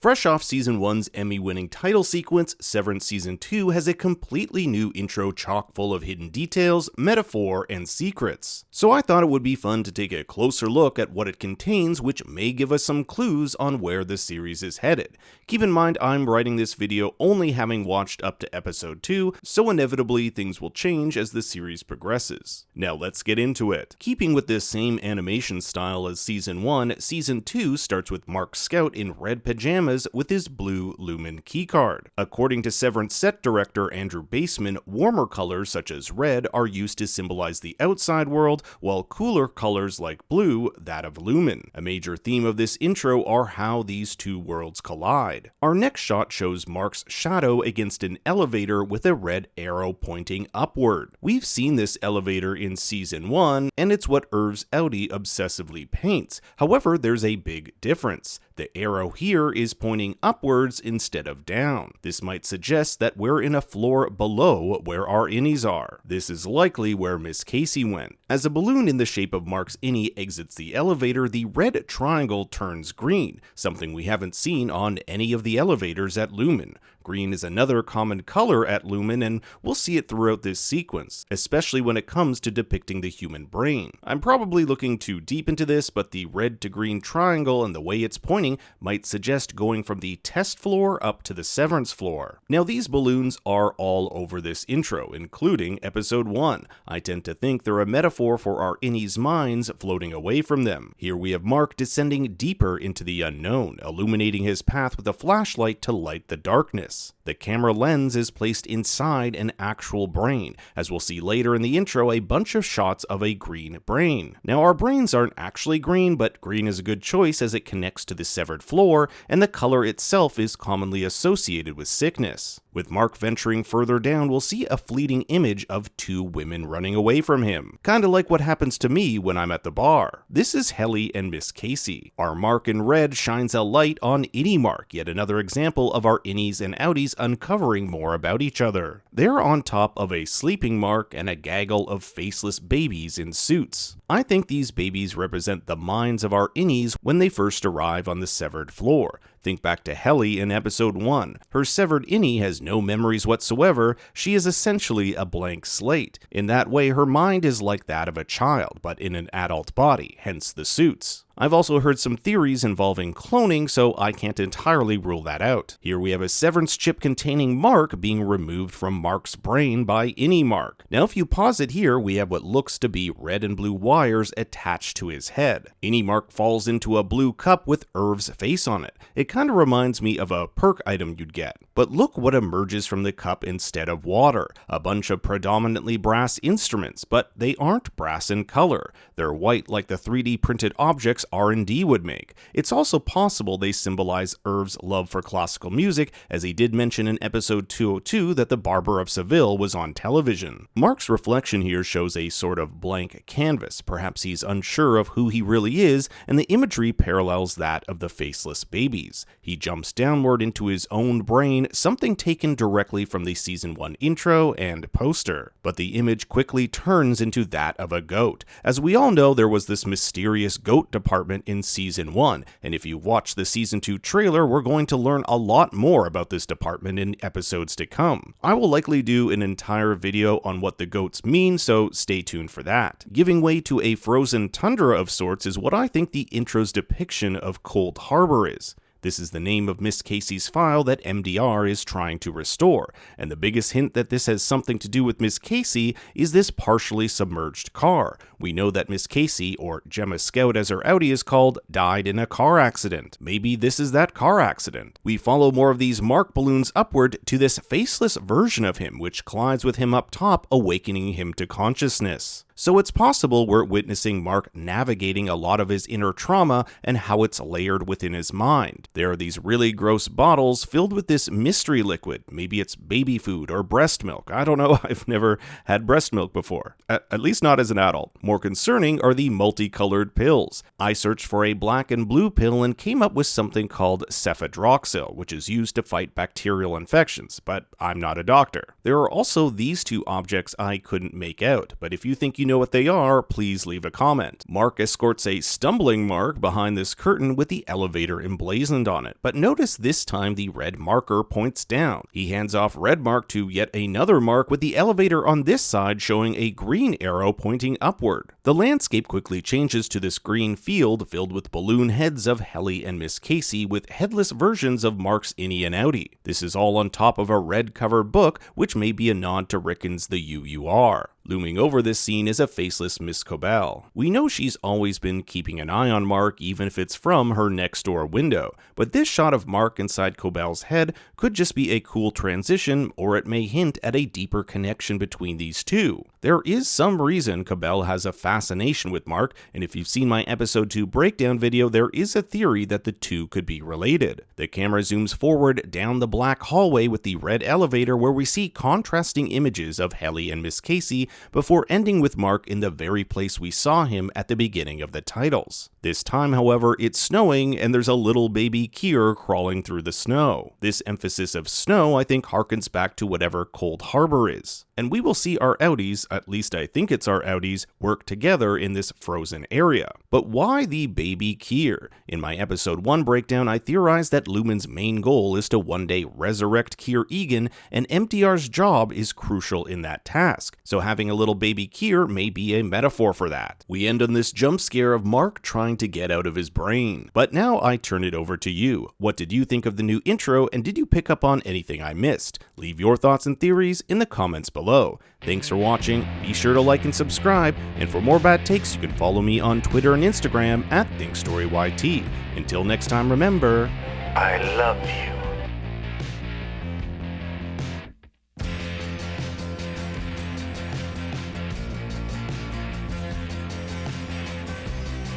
Fresh off Season 1's Emmy-winning title sequence, Severance Season 2 has a completely new intro chock full of hidden details, metaphor, and secrets. So I thought it would be fun to take a closer look at what it contains, which may give us some clues on where the series is headed. Keep in mind I'm writing this video only having watched up to episode 2, so inevitably things will change as the series progresses. Now let's get into it. Keeping with this same animation style as Season 1, Season 2 starts with Mark Scout in red pajamas with his blue Lumen keycard. According to Severance set director Andrew Baseman, warmer colors such as red are used to symbolize the outside world, while cooler colors like blue, that of Lumen. A major theme of this intro are how these two worlds collide. Our next shot shows Mark's shadow against an elevator with a red arrow pointing upward. We've seen this elevator in Season 1, and it's what Irv's Audi obsessively paints. However, there's a big difference. The arrow here is pointing upwards instead of down. This might suggest that we're in a floor below where our innies are. This is likely where Miss Casey went. As a balloon in the shape of Mark's innie exits the elevator, the red triangle turns green, something we haven't seen on any of the elevators at Lumen. Green is another common color at Lumen, and we'll see it throughout this sequence, especially when it comes to depicting the human brain. I'm probably looking too deep into this, but the red to green triangle and the way it's pointing might suggest going from the test floor up to the Severance floor. Now these balloons are all over this intro, including episode 1. I tend to think they're a metaphor for our innies' minds floating away from them. Here we have Mark descending deeper into the unknown, illuminating his path with a flashlight to light the darkness. The camera lens is placed inside an actual brain. As we'll see later in the intro, a bunch of shots of a green brain. Now our brains aren't actually green, but green is a good choice as it connects to the severed floor, and the color itself is commonly associated with sickness. With Mark venturing further down, we'll see a fleeting image of two women running away from him. Kinda like what happens to me when I'm at the bar. This is Helly and Miss Casey. Our Mark in red shines a light on Innie Mark, yet another example of our innies and outies uncovering more about each other. They're on top of a sleeping Mark, and a gaggle of faceless babies in suits. I think these babies represent the minds of our innies when they first arrive on the severed floor. Think back to Helly in episode 1. Her severed innie has no memories whatsoever. She is essentially a blank slate. In that way, her mind is like that of a child, but in an adult body, hence the suits. I've also heard some theories involving cloning, so I can't entirely rule that out. Here we have a severance chip containing Mark being removed from Mark's brain by Innie Mark. Now if you pause it here, we have what looks to be red and blue wires attached to his head. Innie Mark falls into a blue cup with Irv's face on it. It kinda reminds me of a perk item you'd get. But look what emerges from the cup instead of water. A bunch of predominantly brass instruments, but they aren't brass in color. They're white like the 3D printed objects R&D would make. It's also possible they symbolize Irv's love for classical music, as he did mention in episode 202 that the Barber of Seville was on television. Mark's reflection here shows a sort of blank canvas. Perhaps he's unsure of who he really is, and the imagery parallels that of the faceless babies. He jumps downward into his own brain, something taken directly from the Season 1 intro and poster. But the image quickly turns into that of a goat. As we all know, there was this mysterious goat department in Season 1, and if you watch the Season 2 trailer, we're going to learn a lot more about this department in episodes to come. I will likely do an entire video on what the goats mean, so stay tuned for that. Giving way to a frozen tundra of sorts is what I think the intro's depiction of Cold Harbor is. This is the name of Miss Casey's file that MDR is trying to restore, and the biggest hint that this has something to do with Miss Casey is this partially submerged car. We know that Miss Casey, or Gemma Scout as her Audi is called, died in a car accident. Maybe this is that car accident. We follow more of these Mark balloons upward to this faceless version of him, which collides with him up top, awakening him to consciousness. So it's possible we're witnessing Mark navigating a lot of his inner trauma and how it's layered within his mind. There are these really gross bottles filled with this mystery liquid. Maybe it's baby food or breast milk. I don't know, I've never had breast milk before. At least not as an adult. More concerning are the multicolored pills. I searched for a black and blue pill and came up with something called cefadroxil, which is used to fight bacterial infections, but I'm not a doctor. There are also these two objects I couldn't make out, but if you think you you know what they are, please leave a comment. Mark escorts a stumbling Mark behind this curtain with the elevator emblazoned on it, but notice this time the red marker points down. He hands off red Mark to yet another Mark with the elevator on this side showing a green arrow pointing upward. The landscape quickly changes to this green field filled with balloon heads of Helly and Miss Casey with headless versions of Mark's innie and outie. This is all on top of a red covered book, which may be a nod to Rickon's The UUR. Looming over this scene is a faceless Miss Cobell. We know she's always been keeping an eye on Mark even if it's from her next door window, but this shot of Mark inside Cobell's head could just be a cool transition, or it may hint at a deeper connection between these two. There is some reason Cobell has a fascination with Mark, and if you've seen my episode 2 breakdown video, there is a theory that the two could be related. The camera zooms forward down the black hallway with the red elevator where we see contrasting images of Helly and Miss Casey before ending with Mark in the very place we saw him at the beginning of the titles. This time, however, it's snowing and there's a little baby Kier crawling through the snow. This emphasis of snow I think harkens back to whatever Cold Harbor is. And we will see our outies, at least I think it's our outies, work together in this frozen area. But why the baby Kier? In my episode 1 breakdown, I theorized that Lumen's main goal is to one day resurrect Kier Egan, and MTR's job is crucial in that task. So having a little baby Kier may be a metaphor for that. We end on this jump scare of Mark trying to get out of his brain. But now I turn it over to you. What did you think of the new intro, and did you pick up on anything I missed? Leave your thoughts and theories in the comments below. Thanks for watching, be sure to like and subscribe, and for more bad takes you can follow me on Twitter and Instagram at ThinkStoryYT. Until next time, remember, I love you.